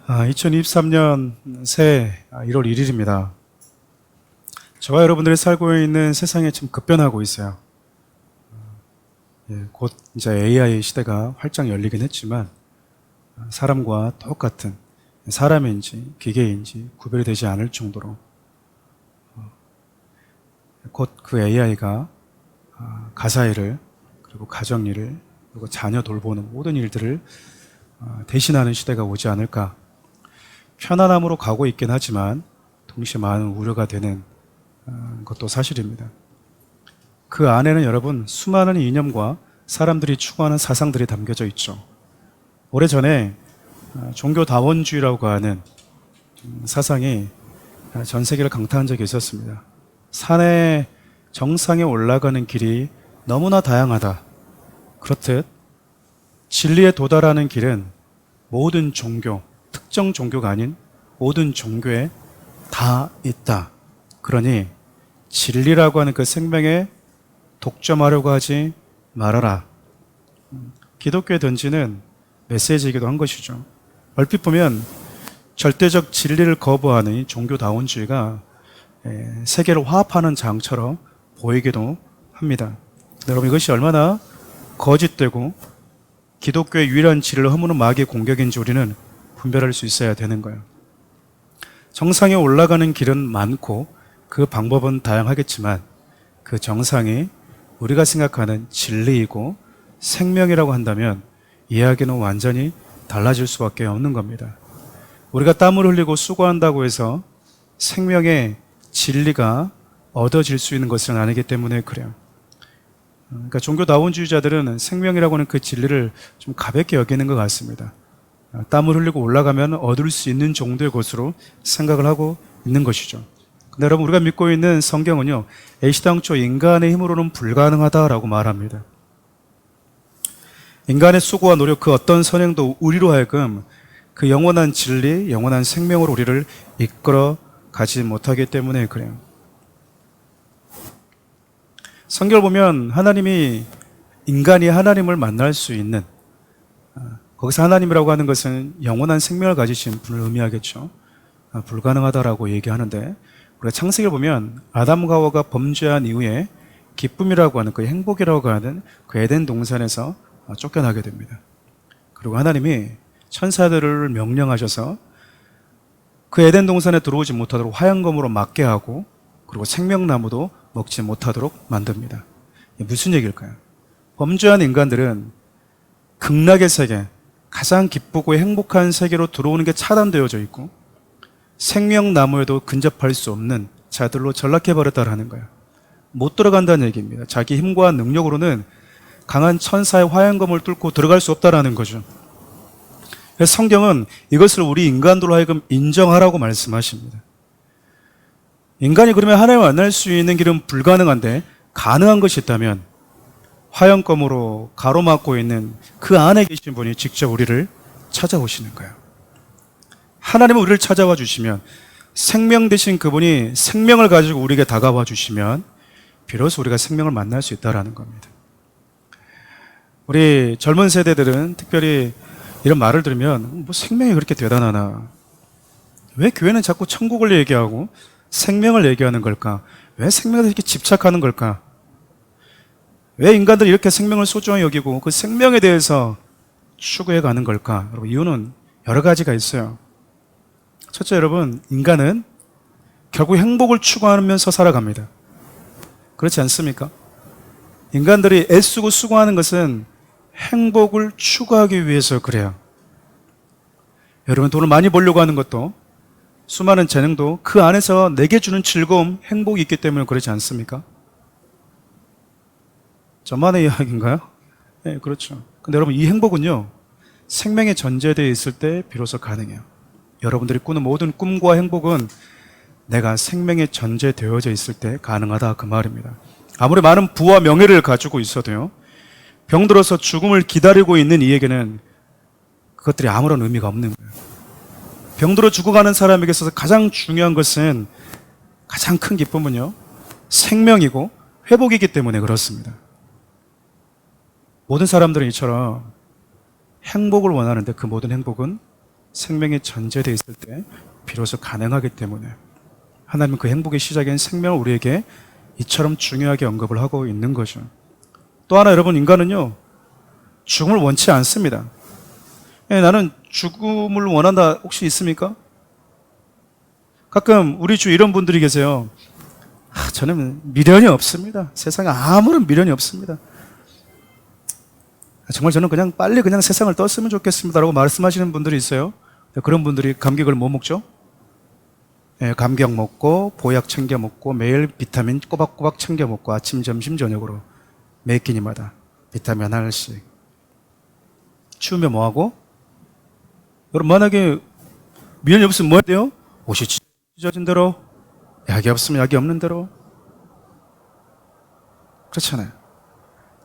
2023년 새해 1월 1일입니다. 저와 여러분들이 살고 있는 세상이 좀 급변하고 있어요. 곧 이제 AI 시대가 활짝 열리긴 했지만 사람과 똑같은 사람인지 기계인지 구별이 되지 않을 정도로 곧 그 AI가 가사일을 그리고 가정일을 그리고 자녀 돌보는 모든 일들을 대신하는 시대가 오지 않을까. 편안함으로 가고 있긴 하지만 동시에 많은 우려가 되는 것도 사실입니다. 그 안에는 여러분 수많은 이념과 사람들이 추구하는 사상들이 담겨져 있죠. 오래전에 종교다원주의라고 하는 사상이 전 세계를 강타한 적이 있었습니다. 산의 정상에 올라가는 길이 너무나 다양하다. 그렇듯 진리에 도달하는 길은 모든 종교, 특정 종교가 아닌 모든 종교에 다 있다. 그러니 진리라고 하는 그 생명에 독점하려고 하지 말아라. 기독교에 던지는 메시지이기도 한 것이죠. 얼핏 보면 절대적 진리를 거부하는 이 종교다원주의가 세계를 화합하는 장처럼 보이기도 합니다. 여러분, 이것이 얼마나 거짓되고 기독교의 유일한 진리를 허무는 마귀의 공격인지 우리는 분별할 수 있어야 되는 거예요. 정상에 올라가는 길은 많고 그 방법은 다양하겠지만 그 정상이 우리가 생각하는 진리이고 생명이라고 한다면 이야기는 완전히 달라질 수밖에 없는 겁니다. 우리가 땀을 흘리고 수고한다고 해서 생명의 진리가 얻어질 수 있는 것은 아니기 때문에 그래요. 그러니까 종교다원주의자들은 생명이라고 하는 그 진리를 좀 가볍게 여기는 것 같습니다. 땀을 흘리고 올라가면 얻을 수 있는 정도의 것으로 생각을 하고 있는 것이죠. 근데 여러분, 우리가 믿고 있는 성경은요, 애시당초 인간의 힘으로는 불가능하다라고 말합니다. 인간의 수고와 노력, 그 어떤 선행도 우리로 하여금 그 영원한 진리, 영원한 생명으로 우리를 이끌어 가지 못하기 때문에 그래요. 성경을 보면 하나님이 인간이 하나님을 만날 수 있는, 거기서 하나님이라고 하는 것은 영원한 생명을 가지신 분을 의미하겠죠. 불가능하다라고 얘기하는데, 우리가 창세기를 보면 아담과 하와가 범죄한 이후에 기쁨이라고 하는 그 행복이라고 하는 그 에덴 동산에서 쫓겨나게 됩니다. 그리고 하나님이 천사들을 명령하셔서 그 에덴 동산에 들어오지 못하도록 화양검으로 막게 하고, 그리고 생명나무도 먹지 못하도록 만듭니다. 이게 무슨 얘기일까요? 범죄한 인간들은 극락의 세계, 가장 기쁘고 행복한 세계로 들어오는 게 차단되어져 있고 생명나무에도 근접할 수 없는 자들로 전락해버렸다라는 거예요. 못 들어간다는 얘기입니다. 자기 힘과 능력으로는 강한 천사의 화양검을 뚫고 들어갈 수 없다라는 거죠. 그래서 성경은 이것을 우리 인간들로 하여금 인정하라고 말씀하십니다. 인간이 그러면 하나님을 만날 수 있는 길은 불가능한데 가능한 것이 있다면 화양검으로 가로막고 있는 그 안에 계신 분이 직접 우리를 찾아오시는 거예요. 하나님은 우리를 찾아와 주시면, 생명 되신 그분이 생명을 가지고 우리에게 다가와 주시면 비로소 우리가 생명을 만날 수 있다는 겁니다. 우리 젊은 세대들은 특별히 이런 말을 들으면 뭐 생명이 그렇게 대단하나? 왜 교회는 자꾸 천국을 얘기하고 생명을 얘기하는 걸까? 왜 생명에 이렇게 집착하는 걸까? 왜 인간들이 이렇게 생명을 소중히 여기고 그 생명에 대해서 추구해 가는 걸까? 여러분, 이유는 여러 가지가 있어요. 첫째, 여러분, 인간은 결국 행복을 추구하면서 살아갑니다. 그렇지 않습니까? 인간들이 애쓰고 수고하는 것은 행복을 추구하기 위해서 그래요. 여러분, 돈을 많이 벌려고 하는 것도, 수많은 재능도 그 안에서 내게 주는 즐거움, 행복이 있기 때문에 그렇지 않습니까? 저만의 이야기인가요? 네, 그렇죠. 근데 여러분, 이 행복은요, 생명에 전제되어 있을 때 비로소 가능해요. 여러분들이 꾸는 모든 꿈과 행복은 내가 생명에 전제되어져 있을 때 가능하다, 그 말입니다. 아무리 많은 부와 명예를 가지고 있어도요, 병들어서 죽음을 기다리고 있는 이에게는 그것들이 아무런 의미가 없는 거예요. 병들어 죽어가는 사람에게 있어서 가장 중요한 것은, 가장 큰 기쁨은요, 생명이고 회복이기 때문에 그렇습니다. 모든 사람들은 이처럼 행복을 원하는데 그 모든 행복은 생명이 전제되어 있을 때 비로소 가능하기 때문에 하나님은 그 행복의 시작인 생명을 우리에게 이처럼 중요하게 언급을 하고 있는 거죠. 또 하나 여러분, 인간은요 죽음을 원치 않습니다. 나는 죽음을 원한다 혹시 있습니까? 가끔 우리 주위에 이런 분들이 계세요. 저는 미련이 없습니다. 세상에 아무런 미련이 없습니다. 정말 저는 그냥 빨리 그냥 세상을 떴으면 좋겠습니다 라고 말씀하시는 분들이 있어요. 그런 분들이 감격을 뭐 먹죠? 감격 먹고 보약 챙겨 먹고 매일 비타민 꼬박꼬박 챙겨 먹고 아침 점심 저녁으로 매 끼니마다 비타민 하나씩. 추우면 뭐하고? 여러분 만약에 미련이 없으면 뭐 해야 돼요? 옷이 찢어진 대로, 약이 없으면 약이 없는 대로. 그렇잖아요.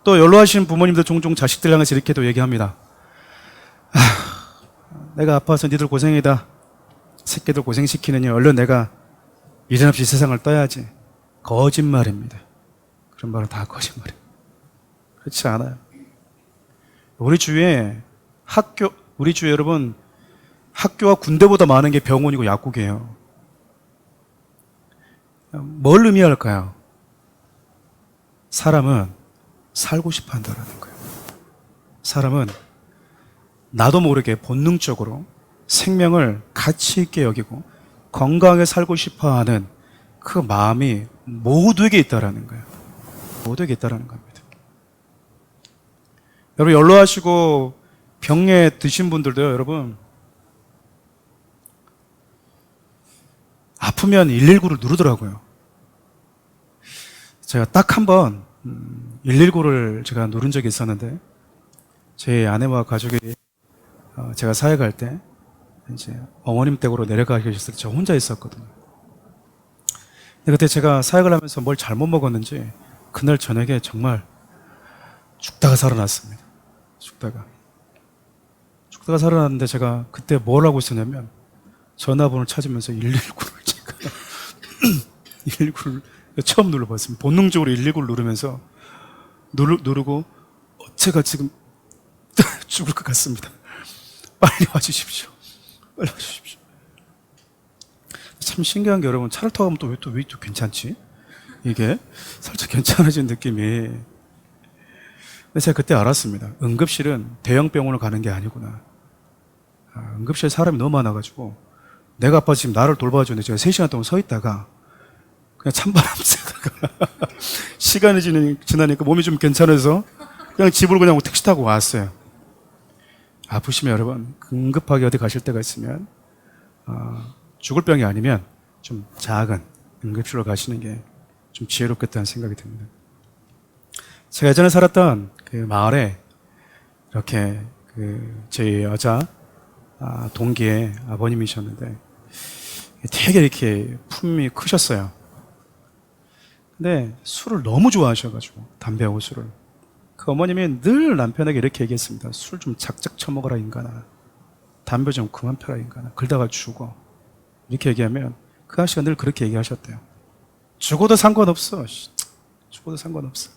또 연로하신 부모님들 종종 자식들 향해서 이렇게도 얘기합니다. 내가 아파서 니들 고생이다. 새끼들 고생시키느니 얼른 내가 미련 없이 세상을 떠야지. 거짓말입니다. 그런 말은 다 거짓말이에요. 그렇지 않아요. 우리 주위에 여러분 학교와 군대보다 많은 게 병원이고 약국이에요. 뭘 의미할까요? 사람은 살고 싶어 한다는 거예요. 사람은 나도 모르게 본능적으로 생명을 가치 있게 여기고 건강하게 살고 싶어 하는 그 마음이 모두에게 있다는 거예요. 모두에게 있다는 겁니다. 여러분 연로하시고 병에 드신 분들도요, 여러분 아프면 119를 누르더라고요. 제가 딱 한 번 119를 제가 누른 적이 있었는데 제 아내와 가족이 제가 사회 갈 때 이제 어머님 댁으로 내려가 계셨을 때 저 혼자 있었거든요. 근데 그때 제가 사역을 하면서 뭘 잘못 먹었는지 그날 저녁에 정말 죽다가 살아났습니다. 죽다가 살아났는데 제가 그때 뭘 하고 있었냐면 전화번호를 찾으면서 119를 제가 119를 처음 눌러봤습니다. 본능적으로 119를 누르면서 누르고 제가 지금 죽을 것 같습니다. 빨리 와주십시오. 빨리 와주십시오. 참 신기한 게 여러분 차를 타고 가면 왜 또 괜찮지? 이게 살짝 괜찮아진 느낌이. 근데 제가 그때 알았습니다. 응급실은 대형 병원을 가는 게 아니구나. 응급실에 사람이 너무 많아가지고 내가 아빠 지금 나를 돌봐주는데 제가 3시간 동안 서 있다가 그냥 찬바람 쐬다가 시간이 지나니까 몸이 좀 괜찮아서 그냥 집으로 그냥 택시 타고 왔어요. 아프시면 여러분 응급하게 어디 가실 때가 있으면 죽을 병이 아니면 좀 작은 응급실로 가시는 게 좀 지혜롭겠다는 생각이 듭니다. 제가 예전에 살았던 그 마을에 이렇게 제 여자 동기의 아버님이셨는데 되게 이렇게 품이 크셨어요. 근데 술을 너무 좋아하셔가지고 담배하고 술을. 그 어머님이 늘 남편에게 이렇게 얘기했습니다. 술 좀 작작 처먹어라 인간아. 담배 좀 그만 펴라 인간아. 그러다가 죽어. 이렇게 얘기하면 그 아저씨가 늘 그렇게 얘기하셨대요. 죽어도 상관없어. 죽어도 상관없어.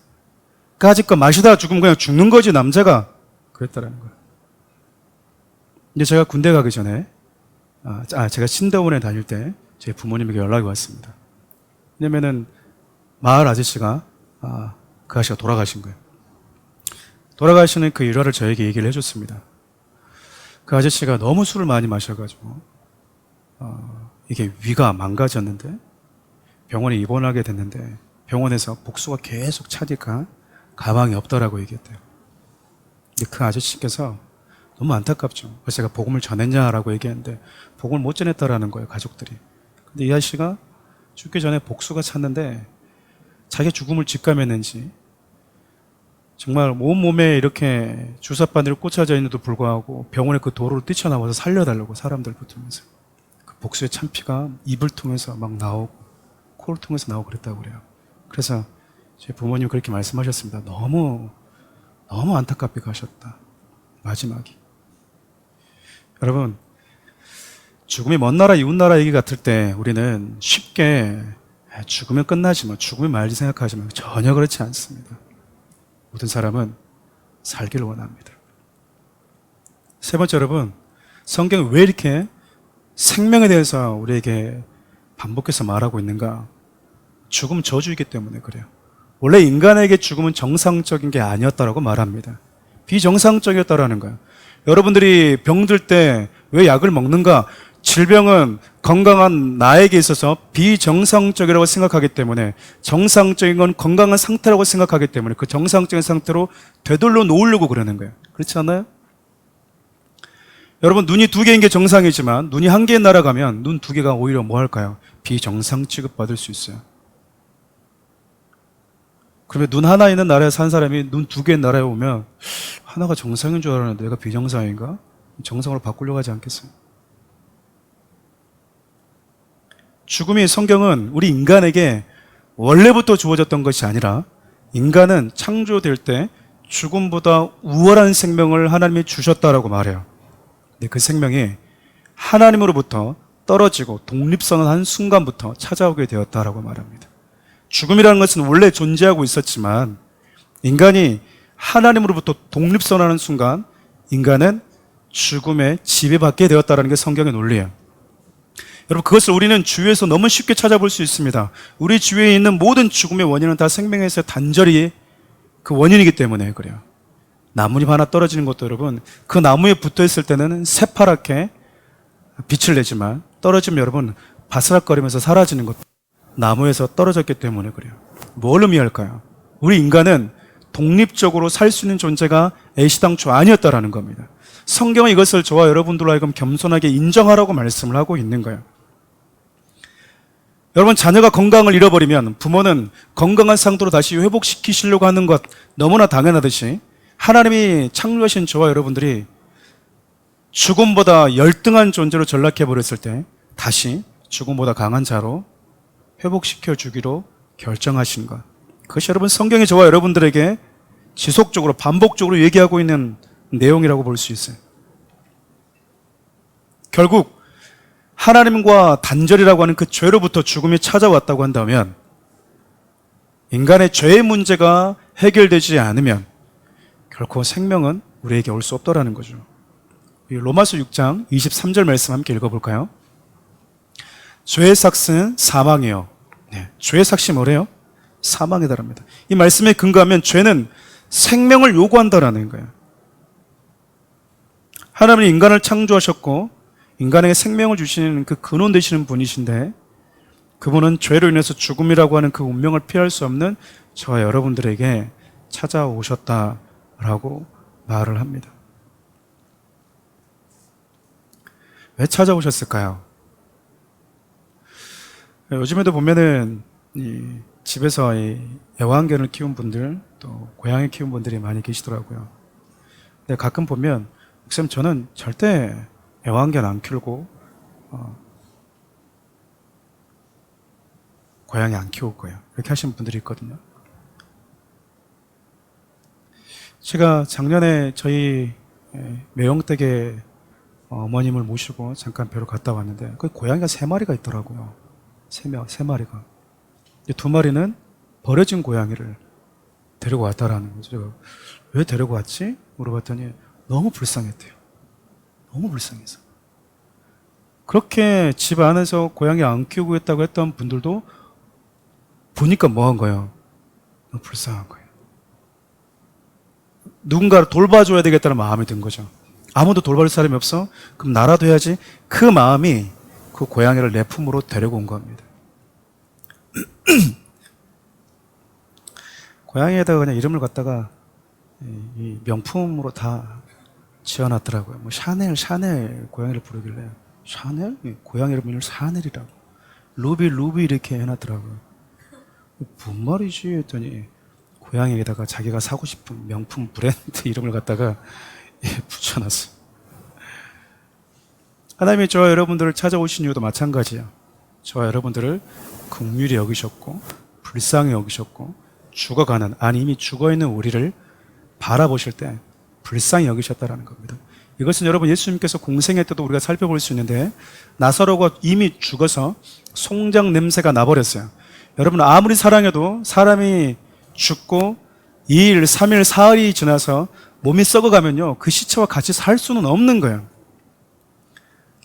까짓 거 마시다가 죽으면 그냥 죽는 거지 남자가. 그랬다라는 거예요. 이제 제가 군대 가기 전에 제가 신대원에 다닐 때 제 부모님에게 연락이 왔습니다. 왜냐면은 마을 아저씨가 그 아저씨가 돌아가신 거예요. 돌아가시는 그 일화를 저에게 얘기를 해줬습니다. 그 아저씨가 너무 술을 많이 마셔가지고 이게 위가 망가졌는데 병원에 입원하게 됐는데 병원에서 복수가 계속 차니까 가망이 없더라고 얘기했대요. 근데 그 아저씨께서 너무 안타깝죠. 그래서 제가 복음을 전했냐라고 얘기했는데 복음을 못 전했다라는 거예요, 가족들이. 근데 이 아저씨가 죽기 전에 복수가 찼는데 자기 죽음을 직감했는지 정말 온몸에 이렇게 주사바늘이 꽂혀져 있는데도 불구하고 병원에 그 도로로 뛰쳐나와서 살려달라고 사람들 붙으면서 그 복수의 찬피가 입을 통해서 막 나오고 코를 통해서 나오고 그랬다고 그래요. 그래서 제 부모님 그렇게 말씀하셨습니다. 너무 안타깝게 가셨다. 마지막이. 여러분 죽음이 먼 나라 이웃 나라 얘기 같을 때 우리는 쉽게 죽으면 끝나지 뭐 죽으면 말지 생각하지만 전혀 그렇지 않습니다. 모든 사람은 살기를 원합니다. 세 번째 여러분 성경이 왜 이렇게 생명에 대해서 우리에게 반복해서 말하고 있는가? 죽음 저주이기 때문에 그래요. 원래 인간에게 죽음은 정상적인 게 아니었다라고 말합니다. 비정상적이었다라는 거예요. 여러분들이 병들 때 왜 약을 먹는가? 질병은 건강한 나에게 있어서 비정상적이라고 생각하기 때문에, 정상적인 건 건강한 상태라고 생각하기 때문에 그 정상적인 상태로 되돌려 놓으려고 그러는 거예요. 그렇지 않아요? 여러분, 눈이 2개인 게 정상이지만 눈이 1개에 날아가면 눈 2개가 오히려 뭐 할까요? 비정상 취급받을 수 있어요. 그러면 눈 하나 있는 나라에 산 사람이 눈 2개의 나라에 오면 하나가 정상인 줄 알았는데 내가 비정상인가? 정상으로 바꾸려고 하지 않겠어요? 죽음이, 성경은 우리 인간에게 원래부터 주어졌던 것이 아니라 인간은 창조될 때 죽음보다 우월한 생명을 하나님이 주셨다라고 말해요. 근데 그 생명이 하나님으로부터 떨어지고 독립선언한 순간부터 찾아오게 되었다라고 말합니다. 죽음이라는 것은 원래 존재하고 있었지만 인간이 하나님으로부터 독립선언하는 순간 인간은 죽음에 지배받게 되었다는 게 성경의 논리예요. 여러분, 그것을 우리는 주위에서 너무 쉽게 찾아볼 수 있습니다. 우리 주위에 있는 모든 죽음의 원인은 다 생명에서 단절이 그 원인이기 때문에 그래요. 나뭇잎 하나 떨어지는 것도 여러분, 그 나무에 붙어 있을 때는 새파랗게 빛을 내지만 떨어지면 여러분 바스락거리면서 사라지는 것도 나무에서 떨어졌기 때문에 그래요. 뭘 의미할까요? 우리 인간은 독립적으로 살 수 있는 존재가 애시당초 아니었다라는 겁니다. 성경은 이것을 저와 여러분들로 하여금 겸손하게 인정하라고 말씀을 하고 있는 거예요. 여러분, 자녀가 건강을 잃어버리면 부모는 건강한 상태로 다시 회복시키시려고 하는 것 너무나 당연하듯이 하나님이 창조하신 저와 여러분들이 죽음보다 열등한 존재로 전락해버렸을 때 다시 죽음보다 강한 자로 회복시켜 주기로 결정하신 것, 그것이 여러분 성경이 저와 여러분들에게 지속적으로 반복적으로 얘기하고 있는 내용이라고 볼 수 있어요. 결국 하나님과 단절이라고 하는 그 죄로부터 죽음이 찾아왔다고 한다면 인간의 죄의 문제가 해결되지 않으면 결코 생명은 우리에게 올 수 없더라는 거죠. 로마서 6장 23절 말씀 함께 읽어볼까요? 죄의 삭은 사망이요. 네, 죄의 삭이 뭐래요? 사망이다랍니다. 이 말씀에 근거하면 죄는 생명을 요구한다라는 거예요. 하나님은 인간을 창조하셨고 인간에게 생명을 주시는 그 근원 되시는 분이신데 그분은 죄로 인해서 죽음이라고 하는 그 운명을 피할 수 없는 저와 여러분들에게 찾아오셨다라고 말을 합니다. 왜 찾아오셨을까요? 요즘에도 보면은 집에서 애완견을 키운 분들, 또 고양이 키운 분들이 많이 계시더라고요. 근데 가끔 보면 목사님, 저는 절대 애완견 안 키우고 고양이 안 키울 거예요, 이렇게 하시는 분들이 있거든요. 제가 작년에 저희 매형댁에 어머님을 모시고 잠깐 뵈러 갔다 왔는데 그 고양이가 3마리가 있더라고요. 3마리가. 2마리는 버려진 고양이를 데리고 왔다라는 거죠. 제가 왜 데리고 왔지? 물어봤더니 너무 불쌍했대요. 너무 불쌍해서. 그렇게 집 안에서 고양이 안 키우고 있다고 했던 분들도 보니까 뭐 한 거예요? 너무 불쌍한 거예요. 누군가를 돌봐줘야 되겠다는 마음이 든 거죠. 아무도 돌볼 사람이 없어? 그럼 나라도 해야지. 그 마음이 그 고양이를 내 품으로 데리고 온 겁니다. 고양이에다가 그냥 이름을 갖다가 이 명품으로 다 지어놨더라고요. 뭐 샤넬 고양이를 부르길래 샤넬? 고양이 이름을 샤넬이라고. 루비 이렇게 해놨더라고요. 뭔 말이지 했더니 고양이에다가 자기가 사고 싶은 명품 브랜드 이름을 갖다가 붙여놨어요. 하나님이 저와 여러분들을 찾아오신 이유도 마찬가지예요. 저와 여러분들을 긍휼히 여기셨고 불쌍히 여기셨고 죽어가는, 아니 이미 죽어있는 우리를 바라보실 때 불쌍히 여기셨다라는 겁니다. 이것은 여러분 예수님께서 공생애 때도 우리가 살펴볼 수 있는데 나사로가 이미 죽어서 송장 냄새가 나버렸어요. 여러분 아무리 사랑해도 사람이 죽고 2일, 3일, 4일이 지나서 몸이 썩어가면요 그 시체와 같이 살 수는 없는 거예요.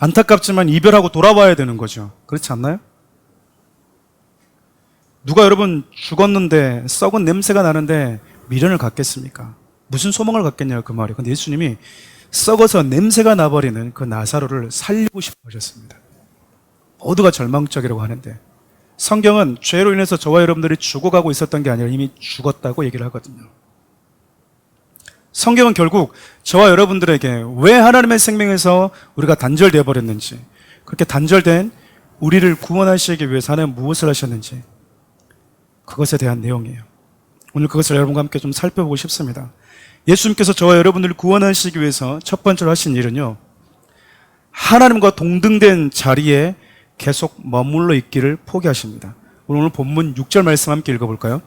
안타깝지만 이별하고 돌아와야 되는 거죠. 그렇지 않나요? 누가 여러분 죽었는데 썩은 냄새가 나는데 미련을 갖겠습니까? 무슨 소망을 갖겠냐고 그 말이에요. 근데 예수님이 썩어서 냄새가 나버리는 그 나사로를 살리고 싶어 하셨습니다. 모두가 절망적이라고 하는데 성경은 죄로 인해서 저와 여러분들이 죽어가고 있었던 게 아니라 이미 죽었다고 얘기를 하거든요. 성경은 결국 저와 여러분들에게 왜 하나님의 생명에서 우리가 단절되어 버렸는지, 그렇게 단절된 우리를 구원하시기 위해서 하나님 무엇을 하셨는지 그것에 대한 내용이에요. 오늘 그것을 여러분과 함께 좀 살펴보고 싶습니다. 예수님께서 저와 여러분들을 구원하시기 위해서 첫 번째로 하신 일은요, 하나님과 동등된 자리에 계속 머물러 있기를 포기하십니다. 오늘 본문 6절 말씀 함께 읽어볼까요?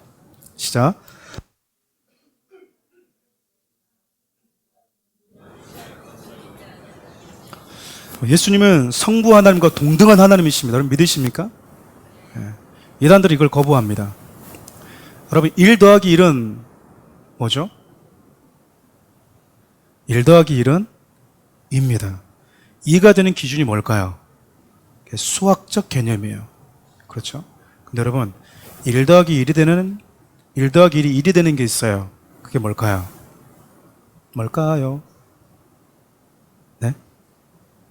시작. 예수님은 성부 하나님과 동등한 하나님이십니다. 여러분 믿으십니까? 이단들이 이걸 거부합니다. 여러분 1 더하기 1은 뭐죠? 1 더하기 1은 2입니다. 2가 되는 기준이 뭘까요? 수학적 개념이에요. 그렇죠? 근데 여러분 1 더하기 1이 되는 1 더하기 1이 1이 되는 게 있어요. 그게 뭘까요? 뭘까요? 네?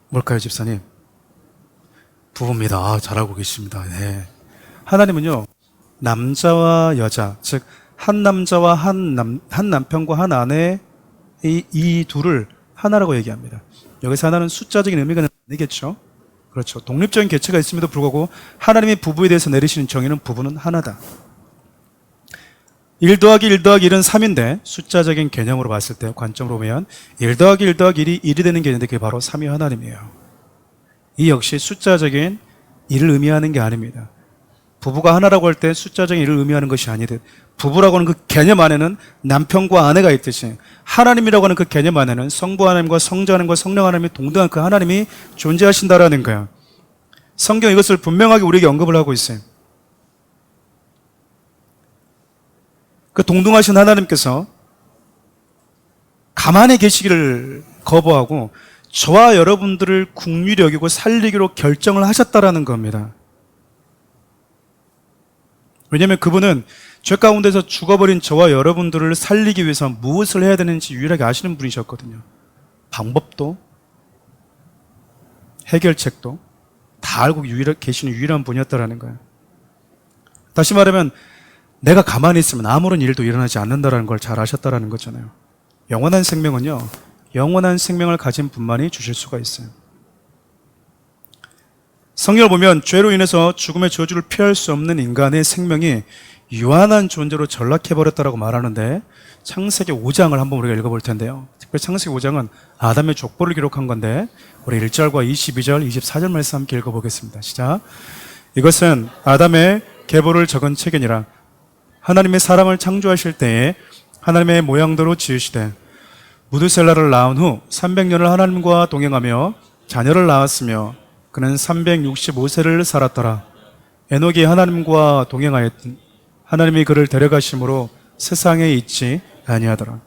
뭘까요, 집사님? 부부입니다. 아, 잘하고 계십니다. 네. 하나님은요, 남자와 여자, 즉, 한 남자와 한 남편과 한 아내, 이 둘을 하나라고 얘기합니다. 여기서 하나는 숫자적인 의미가 아니겠죠? 그렇죠. 독립적인 개체가 있음에도 불구하고 하나님이 부부에 대해서 내리시는 정의는 부부는 하나다. 1 더하기 1 더하기 1은 3인데 숫자적인 개념으로 봤을 때 관점으로 보면 1 더하기 1 더하기 1이 1이 되는 게 있는데 그게 바로 삼위 하나님이에요. 이 역시 숫자적인 1을 의미하는 게 아닙니다. 부부가 하나라고 할 때 숫자적인 1을 의미하는 것이 아니듯 부부라고 하는 그 개념 안에는 남편과 아내가 있듯이 하나님이라고 하는 그 개념 안에는 성부 하나님과 성자 하나님과 성령 하나님이 동등한 그 하나님이 존재하신다라는 거예요. 성경 이것을 분명하게 우리에게 언급을 하고 있어요. 그 동등하신 하나님께서 가만히 계시기를 거부하고 저와 여러분들을 긍휼히 여기고 살리기로 결정을 하셨다라는 겁니다. 왜냐하면 그분은 죄 가운데서 죽어버린 저와 여러분들을 살리기 위해서 무엇을 해야 되는지 유일하게 아시는 분이셨거든요. 방법도 해결책도 다 알고 계시는 유일한 분이었다라는 거예요. 다시 말하면 내가 가만히 있으면 아무런 일도 일어나지 않는다는 걸 잘 아셨다는 거잖아요. 영원한 생명은요, 영원한 생명을 가진 분만이 주실 수가 있어요. 성경을 보면 죄로 인해서 죽음의 저주를 피할 수 없는 인간의 생명이 유한한 존재로 전락해버렸다라고 말하는데 창세기 5장을 한번 우리가 읽어볼 텐데요. 특별히 창세기 5장은 아담의 족보를 기록한 건데 우리 1절과 22절, 24절 말씀 함께 읽어보겠습니다. 시작. 이것은 아담의 계보를 적은 책이니라. 하나님의 사람을 창조하실 때에 하나님의 모양대로 지으시되 무드셀라를 낳은 후 300년을 하나님과 동행하며 자녀를 낳았으며 그는 365세를 살았더라. 에녹이 하나님과 동행하였더니 하나님이 그를 데려가심으로 세상에 있지 아니하더라.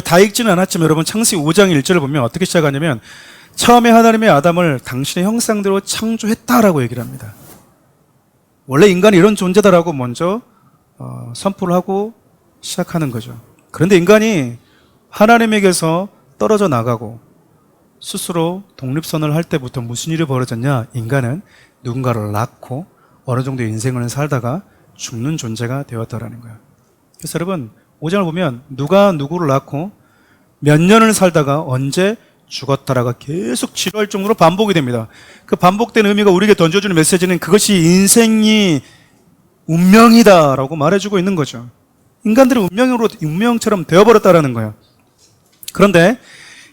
다 읽지는 않았지만 여러분 창세기 5장 1절을 보면 어떻게 시작하냐면 처음에 하나님의 아담을 당신의 형상대로 창조했다라고 얘기를 합니다. 원래 인간이 이런 존재다라고 먼저 선포를 하고 시작하는 거죠. 그런데 인간이 하나님에게서 떨어져 나가고 스스로 독립선을 할 때부터 무슨 일이 벌어졌냐? 인간은 누군가를 낳고 어느 정도의 인생을 살다가 죽는 존재가 되었다라는 거예요. 그래서 여러분 5장을 보면 누가 누구를 낳고 몇 년을 살다가 언제 죽었다라가 계속 지루할 정도로 반복이 됩니다. 그 반복된 의미가 우리에게 던져주는 메시지는 그것이 인생이 운명이다라고 말해주고 있는 거죠. 인간들의 운명처럼 되어버렸다라는 거예요. 그런데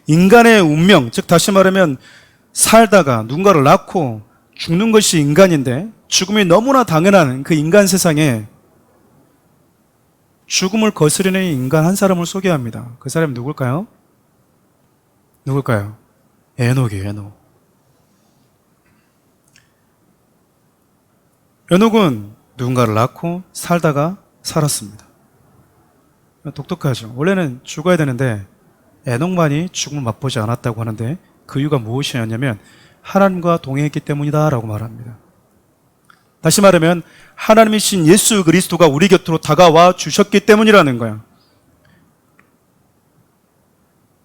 인간의 운명, 즉 다시 말하면 살다가 누군가를 낳고 죽는 것이 인간인데 죽음이 너무나 당연한 그 인간 세상에 죽음을 거스르는 인간 한 사람을 소개합니다. 그 사람이 누굴까요? 누굴까요? 에녹이에요, 에녹. 에녹은 누군가를 낳고 살다가 살았습니다. 독특하죠. 원래는 죽어야 되는데 에녹만이 죽음을 맛보지 않았다고 하는데 그 이유가 무엇이었냐면 하나님과 동행했기 때문이다라고 말합니다. 다시 말하면 하나님이신 예수 그리스도가 우리 곁으로 다가와 주셨기 때문이라는 거야.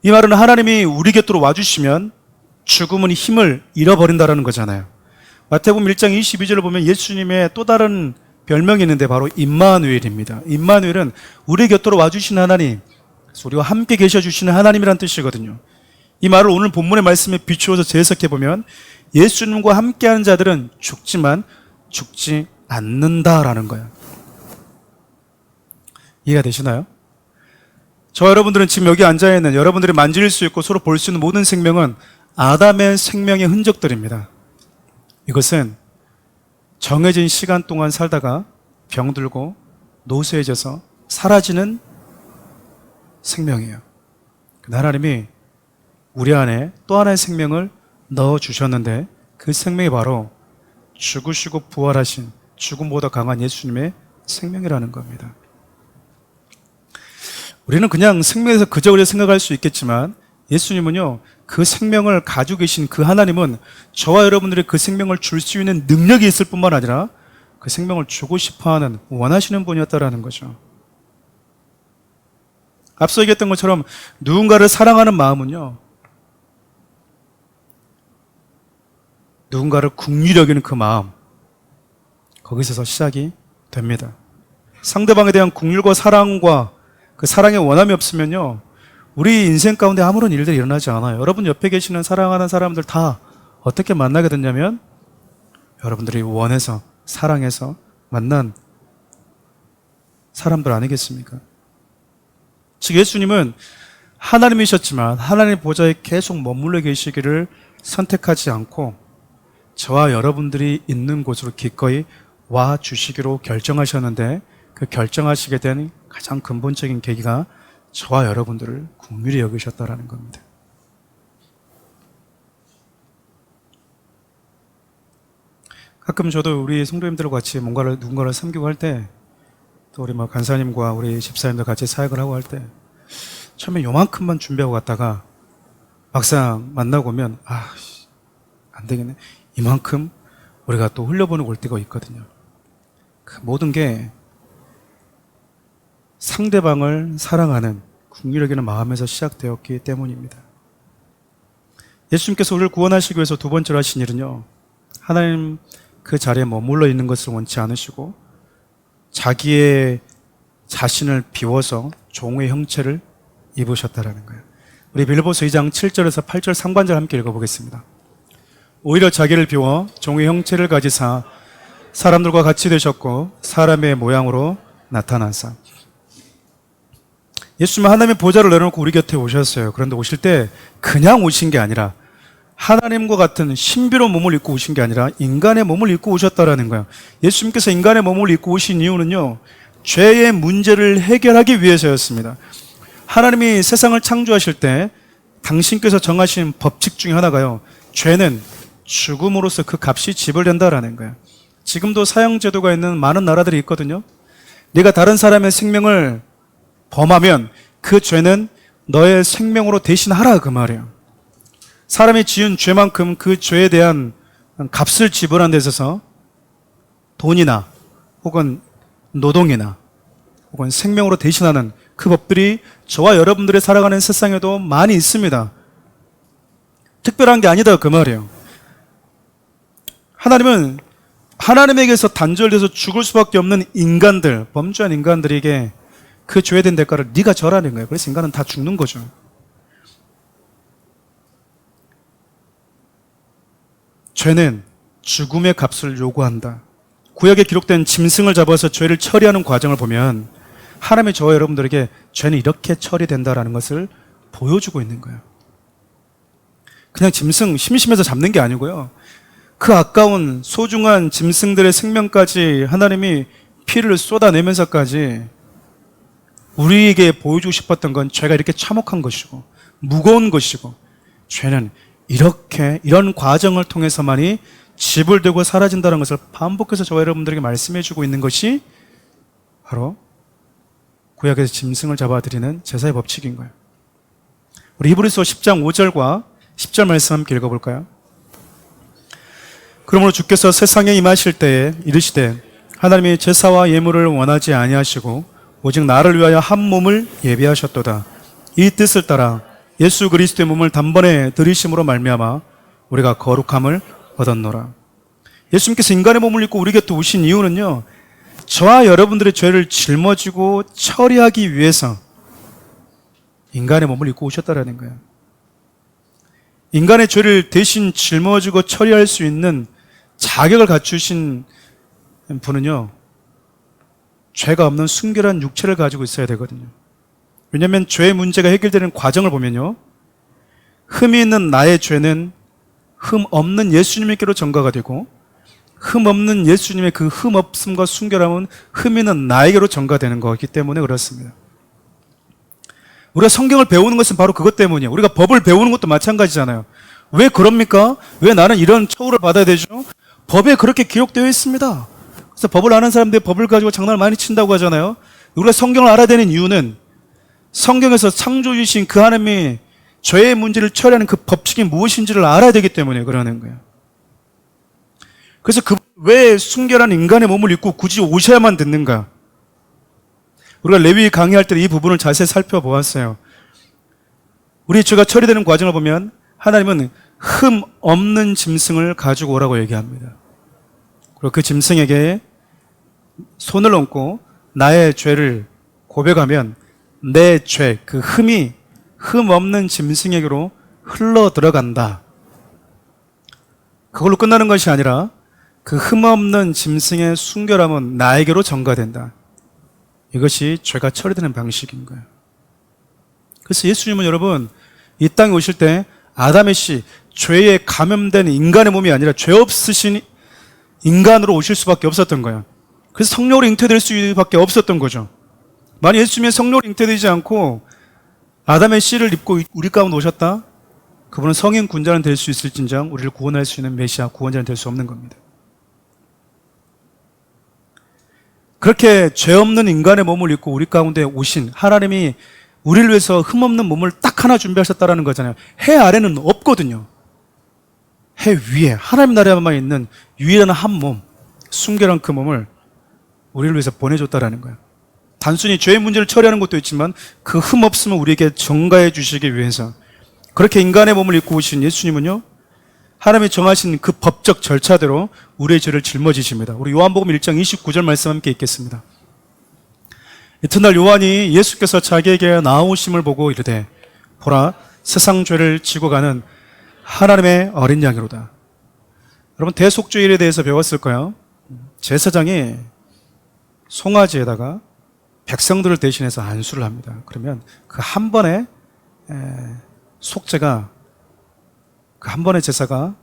이 말은 하나님이 우리 곁으로 와주시면 죽음은 힘을 잃어버린다는 거잖아요. 마태복음 1장 22절을 보면 예수님의 또 다른 별명이 있는데 바로 임마누엘입니다. 임마누엘은 우리 곁으로 와주신 하나님, 우리와 함께 계셔주시는 하나님이란 뜻이거든요. 이 말을 오늘 본문의 말씀에 비추어서 재해석해보면 예수님과 함께하는 자들은 죽지만 죽지 않는다라는 거예요. 이해가 되시나요? 저 여러분들은 지금 여기 앉아있는 여러분들이 만질 수 있고 서로 볼 수 있는 모든 생명은 아담의 생명의 흔적들입니다. 이것은 정해진 시간 동안 살다가 병들고 노쇠해져서 사라지는 생명이에요. 하나님이 우리 안에 또 하나의 생명을 넣어주셨는데 그 생명이 바로 죽으시고 부활하신 죽음보다 강한 예수님의 생명이라는 겁니다. 우리는 그냥 생명에서 그저 생각할 수 있겠지만 예수님은요, 그 생명을 가지고 계신 그 하나님은 저와 여러분들의 그 생명을 줄 수 있는 능력이 있을 뿐만 아니라 그 생명을 주고 싶어하는, 원하시는 분이었다라는 거죠. 앞서 얘기했던 것처럼 누군가를 사랑하는 마음은요, 누군가를 긍휼히 여기는 그 마음, 거기서 시작이 됩니다. 상대방에 대한 긍휼과 사랑과 그 사랑의 원함이 없으면요, 우리 인생 가운데 아무런 일들이 일어나지 않아요. 여러분 옆에 계시는 사랑하는 사람들 다 어떻게 만나게 됐냐면 여러분들이 원해서 사랑해서 만난 사람들 아니겠습니까? 즉 예수님은 하나님이셨지만 하나님 보좌에 계속 머물러 계시기를 선택하지 않고 저와 여러분들이 있는 곳으로 기꺼이 와 주시기로 결정하셨는데 그 결정하시게 된 가장 근본적인 계기가 저와 여러분들을 긍휼히 여기셨다라는 겁니다. 가끔 저도 우리 성도님들과 같이 누군가를 섬기고 할 때, 또 우리 간사님과 우리 집사님들 같이 사역을 하고 할 때, 처음에 요만큼만 준비하고 갔다가 막상 만나고 오면 안 되겠네. 이만큼 우리가 또 흘려보내고 올 때가 있거든요. 그 모든 게 상대방을 사랑하는 긍휼히 여기는 마음에서 시작되었기 때문입니다. 예수님께서 우리를 구원하시기 위해서 두 번째로 하신 일은요, 하나님 그 자리에 머물러 있는 것을 원치 않으시고 자기의 자신을 비워서 종의 형체를 입으셨다라는 거예요. 우리 빌립보서 2장 7절에서 8절 상반절 함께 읽어보겠습니다. 오히려 자기를 비워 종의 형체를 가지사 사람들과 같이 되셨고 사람의 모양으로 나타나사. 예수님은 하나님의 보좌를 내려놓고 우리 곁에 오셨어요. 그런데 오실 때 그냥 오신 게 아니라 하나님과 같은 신비로운 몸을 입고 오신 게 아니라 인간의 몸을 입고 오셨다라는 거예요. 예수님께서 인간의 몸을 입고 오신 이유는요, 죄의 문제를 해결하기 위해서였습니다. 하나님이 세상을 창조하실 때 당신께서 정하신 법칙 중에 하나가요, 죄는 죽음으로써 그 값이 지불된다라는 거예요. 지금도 사형제도가 있는 많은 나라들이 있거든요. 네가 다른 사람의 생명을 범하면 그 죄는 너의 생명으로 대신하라, 그 말이에요. 사람이 지은 죄만큼 그 죄에 대한 값을 지불하는 데 있어서 돈이나 혹은 노동이나 혹은 생명으로 대신하는 그 법들이 저와 여러분들의 살아가는 세상에도 많이 있습니다. 특별한 게 아니다, 그 말이에요. 하나님은 하나님에게서 단절돼서 죽을 수밖에 없는 인간들, 범죄한 인간들에게 그 죄에 대한 대가를 네가 져라는 거예요. 그래서 인간은 다 죽는 거죠. 죄는 죽음의 값을 요구한다. 구약에 기록된 짐승을 잡아서 죄를 처리하는 과정을 보면 하나님이 저와 여러분들에게 죄는 이렇게 처리된다라는 것을 보여주고 있는 거예요. 그냥 짐승 심심해서 잡는 게 아니고요, 그 아까운 소중한 짐승들의 생명까지 하나님이 피를 쏟아내면서까지 우리에게 보여주고 싶었던 건 죄가 이렇게 참혹한 것이고 무거운 것이고 죄는 이런 과정을 통해서만이 지불되고 사라진다는 것을 반복해서 저와 여러분들에게 말씀해주고 있는 것이 바로 구약에서 짐승을 잡아들이는 제사의 법칙인 거예요. 우리 히브리서 10장 5절과 10절 말씀 함께 읽어볼까요? 그러므로 주께서 세상에 임하실 때에 이르시되 하나님이 제사와 예물을 원하지 아니하시고 오직 나를 위하여 한 몸을 예비하셨도다. 이 뜻을 따라 예수 그리스도의 몸을 단번에 들이심으로 말미암아 우리가 거룩함을 얻었노라. 예수님께서 인간의 몸을 입고 우리 곁에 오신 이유는요, 저와 여러분들의 죄를 짊어지고 처리하기 위해서 인간의 몸을 입고 오셨다라는 거예요. 인간의 죄를 대신 짊어지고 처리할 수 있는 자격을 갖추신 분은요, 죄가 없는 순결한 육체를 가지고 있어야 되거든요. 왜냐하면 죄의 문제가 해결되는 과정을 보면요, 흠이 있는 나의 죄는 흠 없는 예수님께로 전가가 되고, 흠 없는 예수님의 그 흠 없음과 순결함은 흠 있는 나에게로 전가되는 거기 때문에 그렇습니다. 우리가 성경을 배우는 것은 바로 그것 때문이에요. 우리가 법을 배우는 것도 마찬가지잖아요. 왜 그럽니까? 왜 나는 이런 처우를 받아야 되죠? 법에 그렇게 기록되어 있습니다. 그래서 법을 아는 사람들이 법을 가지고 장난을 많이 친다고 하잖아요. 우리가 성경을 알아야 되는 이유는 성경에서 창조주신 그 하나님이 죄의 문제를 처리하는 그 법칙이 무엇인지를 알아야 되기 때문에 그러는 거예요. 그래서 왜 순결한 인간의 몸을 입고 굳이 오셔야만 듣는가? 우리가 레위 강의할 때 이 부분을 자세히 살펴보았어요. 우리 죄가 처리되는 과정을 보면 하나님은 흠 없는 짐승을 가지고 오라고 얘기합니다. 그리고 그 짐승에게 손을 얹고 나의 죄를 고백하면 내 죄, 그 흠이 흠 없는 짐승에게로 흘러 들어간다. 그걸로 끝나는 것이 아니라 그 흠 없는 짐승의 순결함은 나에게로 전가된다. 이것이 죄가 처리되는 방식인 거예요. 그래서 예수님은 여러분 이 땅에 오실 때 아담의 씨, 죄에 감염된 인간의 몸이 아니라 죄 없으신 인간으로 오실 수밖에 없었던 거예요. 그래서 성령으로 잉태될 수밖에 없었던 거죠. 만약 예수님이 성령으로 잉태되지 않고 아담의 씨를 입고 우리 가운데 오셨다? 그분은 성인 군자는 될 수 있을진정 우리를 구원할 수 있는 메시아, 구원자는 될 수 없는 겁니다. 그렇게 죄 없는 인간의 몸을 입고 우리 가운데 오신 하나님이 우리를 위해서 흠없는 몸을 딱 하나 준비하셨다라는 거잖아요. 해 아래는 없거든요. 해 위에 하나님 나라에만 있는 유일한 한 몸, 순결한 그 몸을 우리를 위해서 보내줬다라는 거예요. 단순히 죄의 문제를 처리하는 것도 있지만 그 흠 없음을 우리에게 전가해 주시기 위해서 그렇게 인간의 몸을 입고 오신 예수님은요, 하나님이 정하신 그 법적 절차대로 우리의 죄를 짊어지십니다. 우리 요한복음 1장 29절 말씀 함께 읽겠습니다. 이튿날 요한이 예수께서 자기에게 나오심을 보고 이르되 보라 세상 죄를 지고 가는 하나님의 어린 양이로다. 여러분 대속죄일에 대해서 배웠을 거예요. 제사장이 송아지에다가 백성들을 대신해서 안수를 합니다. 그러면 그 한 번의 속죄가 그 한 번의 제사가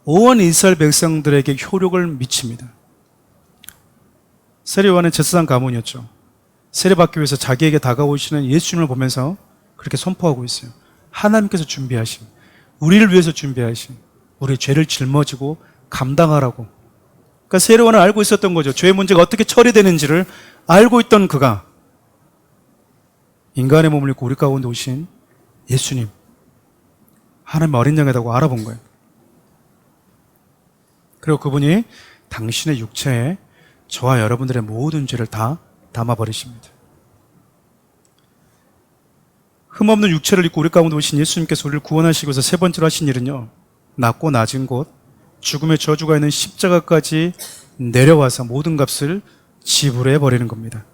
온 이스라엘 백성들에게 효력을 미칩니다. 세례요한은 제사장 가문이었죠. 세례받기 위해서 자기에게 다가오시는 예수님을 보면서 그렇게 선포하고 있어요. 하나님께서 준비하신, 우리를 위해서 준비하신, 우리의 죄를 짊어지고 감당하라고. 그러니까 세례요한은 알고 있었던 거죠. 죄의 문제가 어떻게 처리되는지를 알고 있던 그가 인간의 몸을 입고 우리 가운데 오신 예수님, 하나님 어린 양이라고 알아본 거예요. 그리고 그분이 당신의 육체에 저와 여러분들의 모든 죄를 다 담아버리십니다. 흠없는 육체를 입고 우리 가운데 오신 예수님께서 우리를 구원하시기 위해서 세 번째로 하신 일은요, 낮고 낮은 곳, 죽음의 저주가 있는 십자가까지 내려와서 모든 값을 지불해 버리는 겁니다.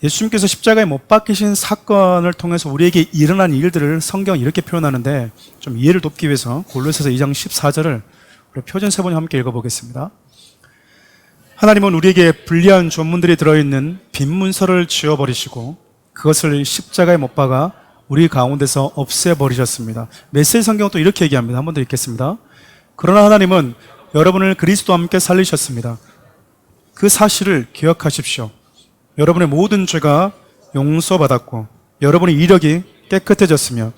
예수님께서 십자가에 못 박히신 사건을 통해서 우리에게 일어난 일들을 성경은 이렇게 표현하는데 좀 이해를 돕기 위해서 골로새서 2장 14절을 우리 표전 세 번이 함께 읽어보겠습니다. 하나님은 우리에게 불리한 존문들이 들어있는 빈 문서를 지워버리시고 그것을 십자가에 못 박아 우리 가운데서 없애버리셨습니다. 메시지 성경은 또 이렇게 얘기합니다. 한 번 더 읽겠습니다. 그러나 하나님은 여러분을 그리스도와 함께 살리셨습니다. 그 사실을 기억하십시오. 여러분의 모든 죄가 용서받았고 여러분의 이력이 깨끗해졌으며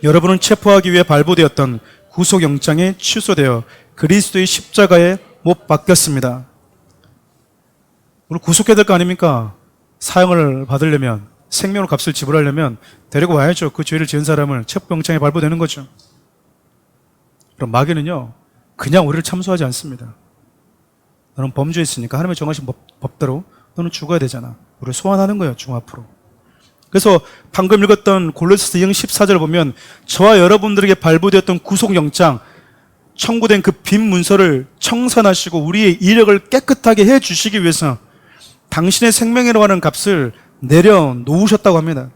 여러분을 체포하기 위해 발부되었던 구속영장이 취소되어 그리스도의 십자가에 못 박혔습니다. 우리 구속해야 될 거 아닙니까? 사형을 받으려면 생명의 값을 지불하려면 데리고 와야죠. 그 죄를 지은 사람을 체포영장에 발부되는 거죠. 그럼 마귀는요, 그냥 우리를 참소하지 않습니다. 너는 범죄했으니까 하나님의 정하신 법대로 너는 죽어야 되잖아. 우리를 소환하는 거예요, 중앞으로. 그래서 방금 읽었던 골로새서 2장 14절을 보면 저와 여러분들에게 발부되었던 구속영장, 청구된 그 빈 문서를 청산하시고 우리의 이력을 깨끗하게 해주시기 위해서 당신의 생명이라고 하는 값을 내려놓으셨다고 합니다.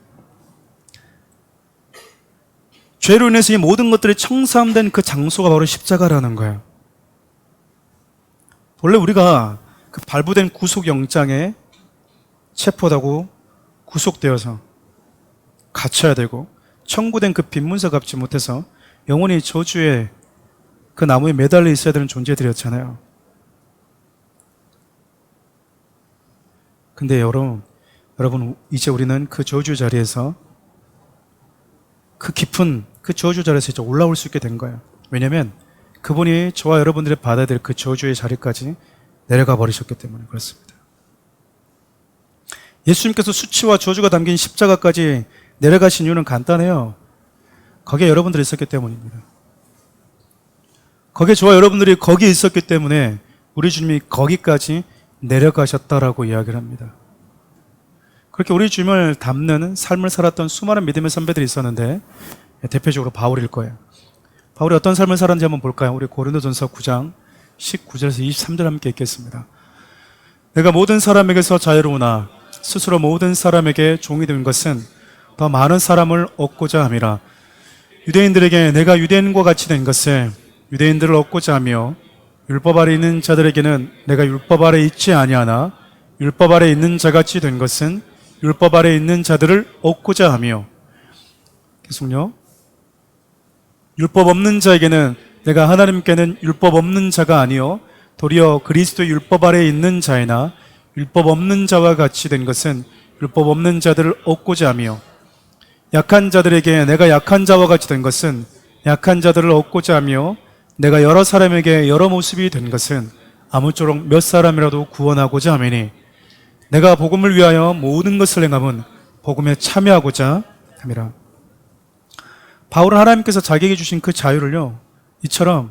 죄로 인해서 이 모든 것들이 청산된 그 장소가 바로 십자가라는 거예요. 원래 우리가 그 발부된 구속영장에 체포하고 구속되어서 갇혀야 되고 청구된 그 빈문서 갚지 못해서 영원히 저주의 그 나무에 매달려 있어야 되는 존재들이었잖아요. 근데 여러분 이제 우리는 그 저주 자리에서 그 깊은 그 저주 자리에서 이제 올라올 수 있게 된 거예요. 왜냐하면 그분이 저와 여러분들이 받아야 될 그 저주의 자리까지 내려가 버리셨기 때문에 그렇습니다. 예수님께서 수치와 저주가 담긴 십자가까지 내려가신 이유는 간단해요. 거기에 여러분들이 있었기 때문입니다. 거기에 저와 여러분들이 거기에 있었기 때문에 우리 주님이 거기까지 내려가셨다라고 이야기를 합니다. 그렇게 우리 주님을 닮는 삶을 살았던 수많은 믿음의 선배들이 있었는데 대표적으로 바울일 거예요. 바울이 어떤 삶을 살았는지 한번 볼까요? 우리 고린도전서 9장 19절에서 23절 함께 읽겠습니다. 내가 모든 사람에게서 자유로우나 스스로 모든 사람에게 종이 된 것은 더 많은 사람을 얻고자 함이라. 유대인들에게 내가 유대인과 같이 된 것을 유대인들을 얻고자 하며 율법 아래 있는 자들에게는 내가 율법 아래 있지 아니하나 율법 아래 있는 자같이 된 것은 율법 아래 있는 자들을 얻고자 하며. 계속요. 율법 없는 자에게는 내가 하나님께는 율법 없는 자가 아니요 도리어 그리스도의 율법 아래 있는 자이나 율법 없는 자와 같이 된 것은 율법 없는 자들을 얻고자 하며. 약한 자들에게 내가 약한 자와 같이 된 것은 약한 자들을 얻고자 하며 내가 여러 사람에게 여러 모습이 된 것은 아무쪼록 몇 사람이라도 구원하고자 하매니 내가 복음을 위하여 모든 것을 행함은 복음에 참여하고자 함이라. 바울은 하나님께서 자기에게 주신 그 자유를요 이처럼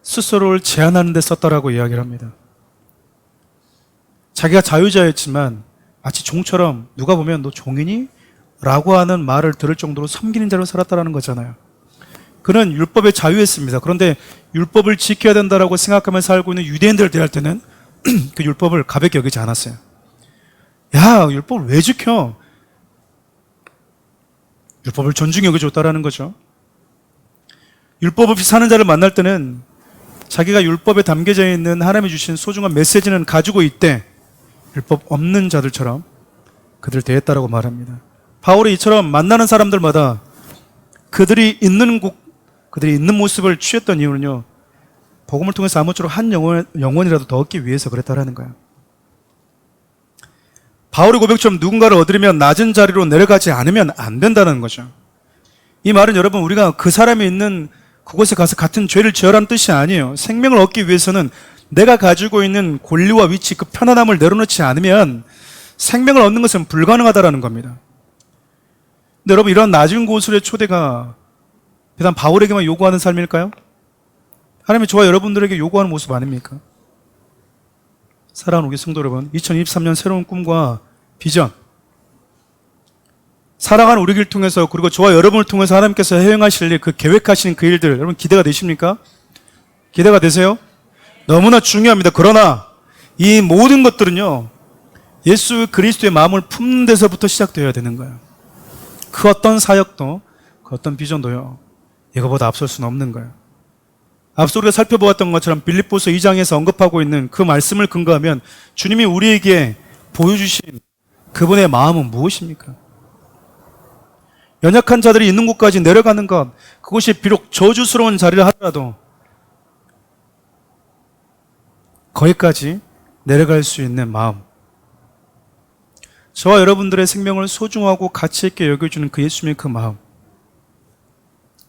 스스로를 제한하는 데 썼다라고 이야기를 합니다. 자기가 자유자였지만 마치 종처럼 누가 보면 너 종이니? 라고 하는 말을 들을 정도로 섬기는 자로 살았다는 거잖아요. 그는 율법에 자유했습니다. 그런데 율법을 지켜야 된다고 생각하며 살고 있는 유대인들을 대할 때는 그 율법을 가볍게 여기지 않았어요. 야, 율법을 왜 지켜? 율법을 존중히 여겨줬다라는 거죠. 율법 없이 사는 자를 만날 때는 자기가 율법에 담겨져 있는 하나님이 주신 소중한 메시지는 가지고 있대. 율법 없는 자들처럼 그들을 대했다라고 말합니다. 바울이 이처럼 만나는 사람들마다 그들이 있는 모습을 취했던 이유는요, 복음을 통해서 아무쪼록 한 영혼이라도 더 얻기 위해서 그랬다라는 거예요. 바울의 고백처럼 누군가를 얻으려면 낮은 자리로 내려가지 않으면 안 된다는 거죠. 이 말은 여러분 우리가 그 사람이 있는 그곳에 가서 같은 죄를 지으라는 뜻이 아니에요. 생명을 얻기 위해서는 내가 가지고 있는 권리와 위치, 그 편안함을 내려놓지 않으면 생명을 얻는 것은 불가능하다라는 겁니다. 근데 여러분 이런 낮은 곳의 초대가 비단 바울에게만 요구하는 삶일까요? 하나님이 저와 여러분들에게 요구하는 모습 아닙니까? 사랑하는 우리 성도 여러분, 2023년 새로운 꿈과 비전, 살아가는 우리 길 통해서 그리고 저와 여러분을 통해서 하나님께서 행하실 일, 그 계획하신 그 일들 여러분 기대가 되십니까? 기대가 되세요? 너무나 중요합니다. 그러나 이 모든 것들은요 예수 그리스도의 마음을 품는 데서부터 시작되어야 되는 거예요. 그 어떤 사역도 그 어떤 비전도요 이거보다 앞설 수는 없는 거예요. 앞서 우리가 살펴보았던 것처럼 빌립보서 2장에서 언급하고 있는 그 말씀을 근거하면 주님이 우리에게 보여주신 그분의 마음은 무엇입니까? 연약한 자들이 있는 곳까지 내려가는 것, 그것이 비록 저주스러운 자리를 하더라도 거기까지 내려갈 수 있는 마음, 저와 여러분들의 생명을 소중하고 가치 있게 여겨주는 그 예수님의 그 마음,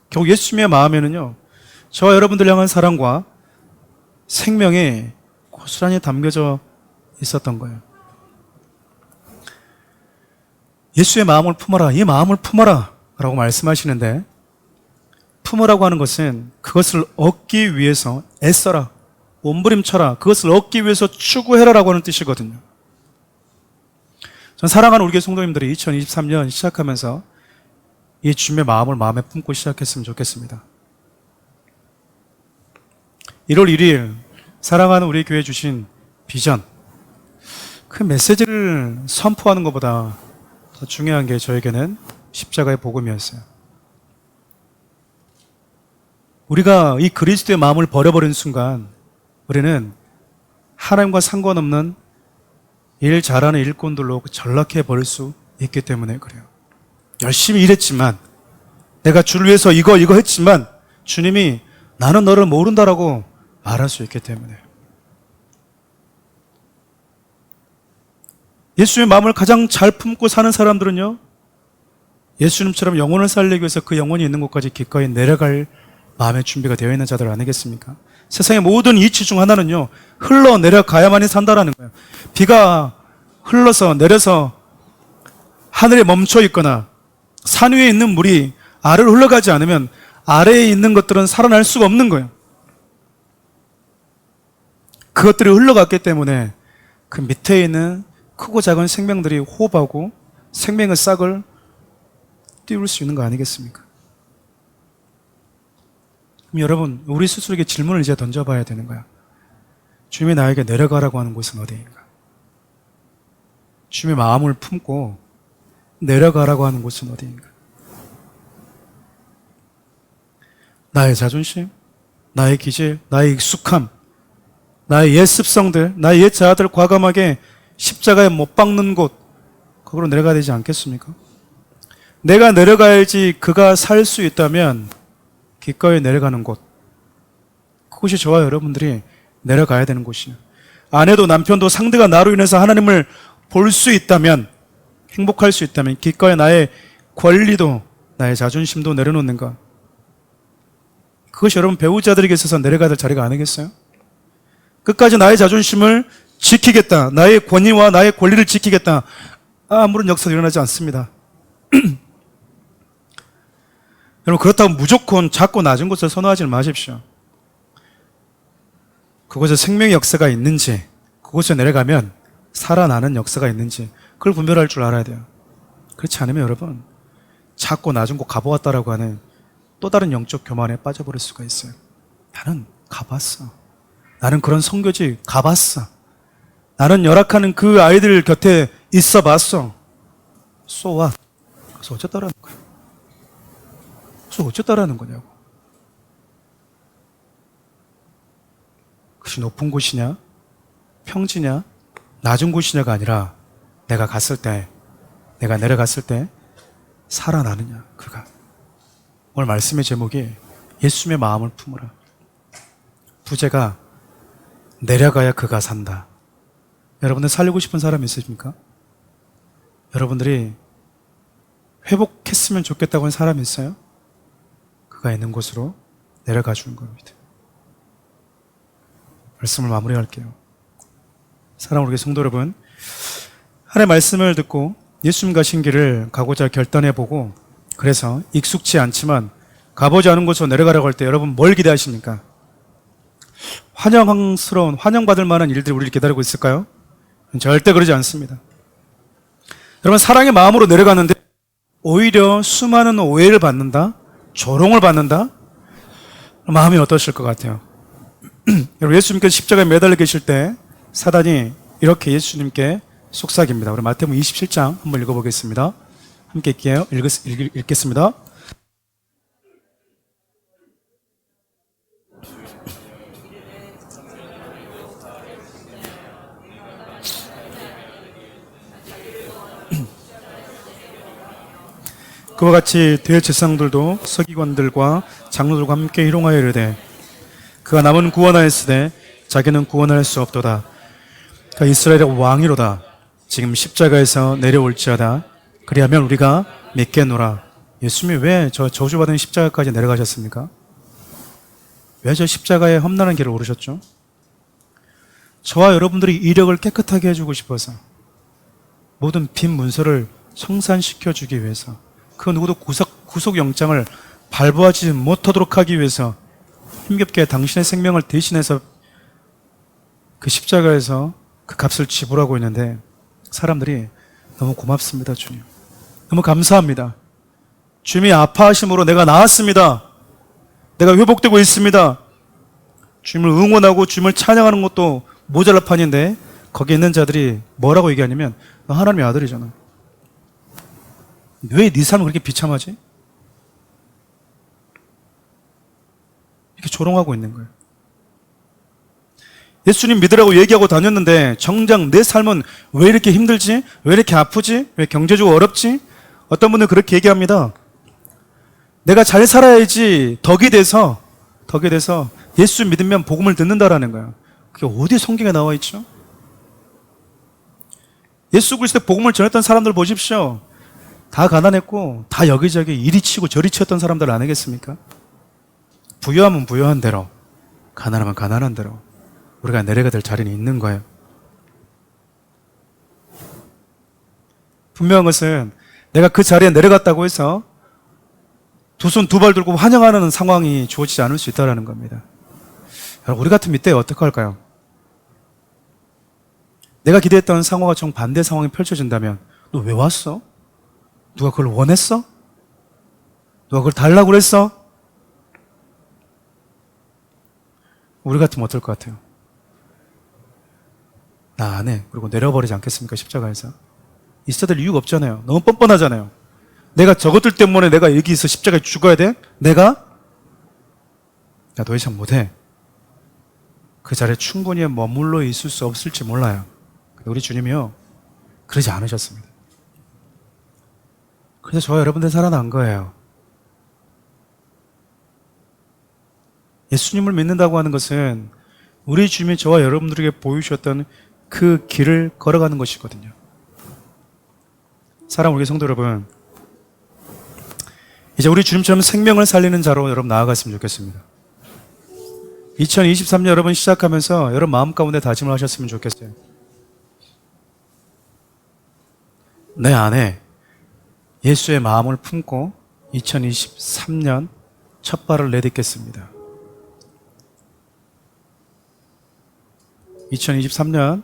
결국 예수님의 마음에는요 저와 여러분들 향한 사랑과 생명이 고스란히 담겨져 있었던 거예요. 예수의 마음을 품어라, 이 마음을 품어라 라고 말씀하시는데, 품으라고 하는 것은 그것을 얻기 위해서 애써라, 몸부림쳐라, 그것을 얻기 위해서 추구해라 라고 하는 뜻이거든요. 전 사랑하는 우리 교회 성도님들이 2023년 시작하면서 이 주님의 마음을 마음에 품고 시작했으면 좋겠습니다. 1월 1일 사랑하는 우리 교회 주신 비전, 그 메시지를 선포하는 것보다 더 중요한 게 저에게는 십자가의 복음이었어요. 우리가 이 그리스도의 마음을 버려버린 순간 우리는 하나님과 상관없는 일 잘하는 일꾼들로 전락해 버릴 수 있기 때문에 그래요. 열심히 일했지만, 내가 주를 위해서 이거 했지만 주님이 나는 너를 모른다라고 말할 수 있기 때문에. 예수의 마음을 가장 잘 품고 사는 사람들은요, 예수님처럼 영혼을 살리기 위해서 그 영혼이 있는 곳까지 기꺼이 내려갈 마음의 준비가 되어 있는 자들 아니겠습니까? 세상의 모든 이치 중 하나는요, 흘러내려가야만이 산다라는 거예요. 비가 흘러서 내려서 하늘에 멈춰 있거나 산 위에 있는 물이 아래로 흘러가지 않으면 아래에 있는 것들은 살아날 수가 없는 거예요. 그것들이 흘러갔기 때문에 그 밑에 있는 크고 작은 생명들이 호흡하고 생명의 싹을 띄울 수 있는 거 아니겠습니까? 그럼 여러분, 우리 스스로에게 질문을 이제 던져봐야 되는 거야. 주님이 나에게 내려가라고 하는 곳은 어디인가? 주님의 마음을 품고 내려가라고 하는 곳은 어디인가? 나의 자존심, 나의 기질, 나의 익숙함, 나의 옛 습성들, 나의 옛 자아들 과감하게 십자가에 못 박는 곳, 거기로 내려가야 되지 않겠습니까? 내가 내려가야지 그가 살 수 있다면 기꺼이 내려가는 곳, 그곳이 저와 여러분들이 내려가야 되는 곳이에요. 아내도 남편도 상대가 나로 인해서 하나님을 볼 수 있다면, 행복할 수 있다면 기꺼이 나의 권리도 나의 자존심도 내려놓는 것, 그것이 여러분 배우자들에게 있어서 내려가야 될 자리가 아니겠어요? 끝까지 나의 자존심을 지키겠다, 나의 권위와 나의 권리를 지키겠다, 아무런 역사가 일어나지 않습니다. 여러분, 그렇다고 무조건 작고 낮은 곳을 선호하지 마십시오. 그곳에 생명의 역사가 있는지, 그곳에 내려가면 살아나는 역사가 있는지, 그걸 분별할 줄 알아야 돼요. 그렇지 않으면 여러분, 작고 낮은 곳 가보았다라고 하는 또 다른 영적 교만에 빠져버릴 수가 있어요. 나는 가봤어. 나는 그런 선교지 가봤어. 나는 열악하는 그 아이들 곁에 있어 봤어. So what? 그래서 어쨌다라는 거야. 그래서 어쨌다라는 거냐고. 그것이 높은 곳이냐, 평지냐, 낮은 곳이냐가 아니라 내가 갔을 때, 내가 내려갔을 때 살아나느냐, 그가. 오늘 말씀의 제목이 예수님의 마음을 품으라. 부제가 내려가야 그가 산다. 여러분들 살리고 싶은 사람 있으십니까? 여러분들이 회복했으면 좋겠다고 하는 사람이 있어요? 그가 있는 곳으로 내려가 주는 겁니다. 말씀을 마무리할게요. 사랑하는 우리 성도 여러분, 하나님의 말씀을 듣고 예수님 가신 길을 가고자 결단해보고, 그래서 익숙치 않지만 가보지 않은 곳으로 내려가라고 할 때 여러분 뭘 기대하십니까? 환영스러운, 환영받을 만한 일들이 우리를 기다리고 있을까요? 절대 그러지 않습니다. 여러분, 사랑의 마음으로 내려가는데 오히려 수많은 오해를 받는다, 조롱을 받는다, 마음이 어떠실 것 같아요? 여러분, 예수님께서 십자가에 매달려 계실 때 사단이 이렇게 예수님께 속삭입니다. 우리 마태복음 27장 한번 읽어보겠습니다. 함께 읽겠습니다. 그와 같이 대제사장들도 서기관들과 장로들과 함께 희롱하여 이르되, 그가 남은 구원하였으되 자기는 구원할 수 없도다. 그가 이스라엘의 왕이로다. 지금 십자가에서 내려올지어다. 그리하면 우리가 믿겠노라. 예수님이 왜 저 저주받은 십자가까지 내려가셨습니까? 왜 저 십자가의 험난한 길을 오르셨죠? 저와 여러분들이 이력을 깨끗하게 해주고 싶어서, 모든 빈 문서를 청산시켜주기 위해서, 그 누구도 구속영장을 발부하지 못하도록 하기 위해서 힘겹게 당신의 생명을 대신해서 그 십자가에서 그 값을 지불하고 있는데, 사람들이 너무 고맙습니다, 주님. 너무 감사합니다. 주님이 아파하심으로 내가 나았습니다. 내가 회복되고 있습니다. 주님을 응원하고 주님을 찬양하는 것도 모자랄 판인데, 거기에 있는 자들이 뭐라고 얘기하냐면, 너 하나님의 아들이잖아. 왜 네 삶은 그렇게 비참하지? 이렇게 조롱하고 있는 거예요. 예수님 믿으라고 얘기하고 다녔는데 정작 내 삶은 왜 이렇게 힘들지? 왜 이렇게 아프지? 왜 경제적으로 어렵지? 어떤 분은 그렇게 얘기합니다. 내가 잘 살아야지 덕이 돼서 예수 믿으면 복음을 듣는다라는 거예요. 그게 어디 성경에 나와 있죠? 예수 그리스도의 복음을 전했던 사람들 보십시오. 다 가난했고 다 여기저기 이리 치고 저리 치였던 사람들 아니겠습니까? 부유하면 부유한 대로, 가난하면 가난한 대로 우리가 내려가야 될 자리는 있는 거예요. 분명한 것은 내가 그 자리에 내려갔다고 해서 두 손 두 발 들고 환영하는 상황이 주어지지 않을 수 있다는 겁니다. 여러분, 우리 같은 이때 어떻게 할까요? 내가 기대했던 상황과 정반대 상황이 펼쳐진다면, 너 왜 왔어? 누가 그걸 원했어? 누가 그걸 달라고 그랬어? 우리 같으면 어떨 것 같아요? 나 안 해. 그리고 내려버리지 않겠습니까? 십자가에서. 있어야 될 이유가 없잖아요. 너무 뻔뻔하잖아요. 내가 저것들 때문에 내가 여기서 십자가에 죽어야 돼? 내가? 나 더 이상 못해. 그 자리에 충분히 머물러 있을 수 없을지 몰라요. 근데 우리 주님이요, 그러지 않으셨습니다. 그래서 저와 여러분들 살아난 거예요. 예수님을 믿는다고 하는 것은 우리 주님이 저와 여러분들에게 보여주셨던 그 길을 걸어가는 것이거든요. 사랑하는 우리 성도 여러분, 이제 우리 주님처럼 생명을 살리는 자로 여러분 나아갔으면 좋겠습니다. 2023년 여러분 시작하면서 여러분 마음 가운데 다짐을 하셨으면 좋겠어요. 내 안에 예수의 마음을 품고 2023년 첫 발을 내딛겠습니다. 2023년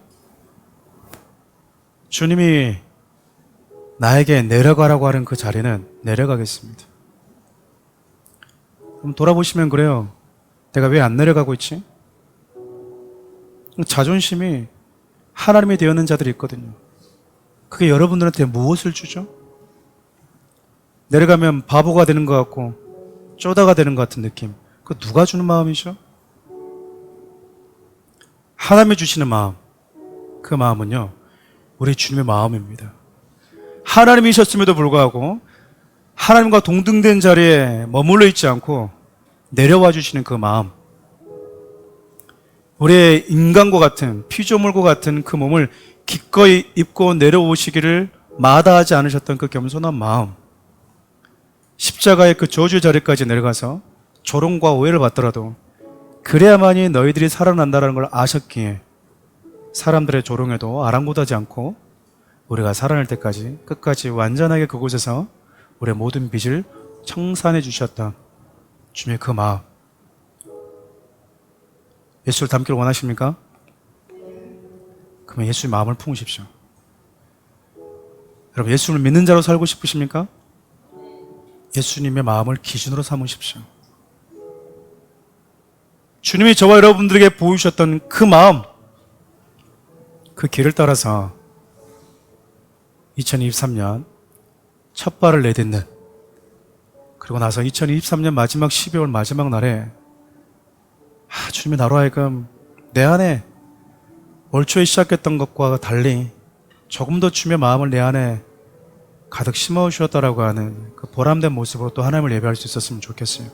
주님이 나에게 내려가라고 하는 그 자리는 내려가겠습니다. 그럼 돌아보시면 그래요. 내가 왜 안 내려가고 있지? 자존심이 하나님이 되었는 자들이 있거든요. 그게 여러분들한테 무엇을 주죠? 내려가면 바보가 되는 것 같고 쪼다가 되는 것 같은 느낌. 그거 누가 주는 마음이죠? 하나님이 주시는 마음. 그 마음은요, 우리 주님의 마음입니다. 하나님이셨음에도 불구하고 하나님과 동등된 자리에 머물러 있지 않고 내려와 주시는 그 마음. 우리의 인간과 같은, 피조물과 같은 그 몸을 기꺼이 입고 내려오시기를 마다하지 않으셨던 그 겸손한 마음. 십자가의 그 저주의 자리까지 내려가서 조롱과 오해를 받더라도 그래야만이 너희들이 살아난다는 걸 아셨기에 사람들의 조롱에도 아랑곳하지 않고 우리가 살아날 때까지 끝까지 완전하게 그곳에서 우리의 모든 빚을 청산해 주셨다. 주님의 그 마음. 예수를 닮기를 원하십니까? 그러면 예수의 마음을 품으십시오. 여러분, 예수를 믿는 자로 살고 싶으십니까? 예수님의 마음을 기준으로 삼으십시오. 주님이 저와 여러분들에게 보여주셨던 그 마음, 그 길을 따라서 2023년 첫 발을 내딛는, 그리고 나서 2023년 마지막 12월 마지막 날에 주님이 나로 하여금 내 안에 올 초에 시작했던 것과 달리 조금 더 주님의 마음을 내 안에 가득 심어주셨다라고 하는 그 보람된 모습으로 또 하나님을 예배할 수 있었으면 좋겠어요.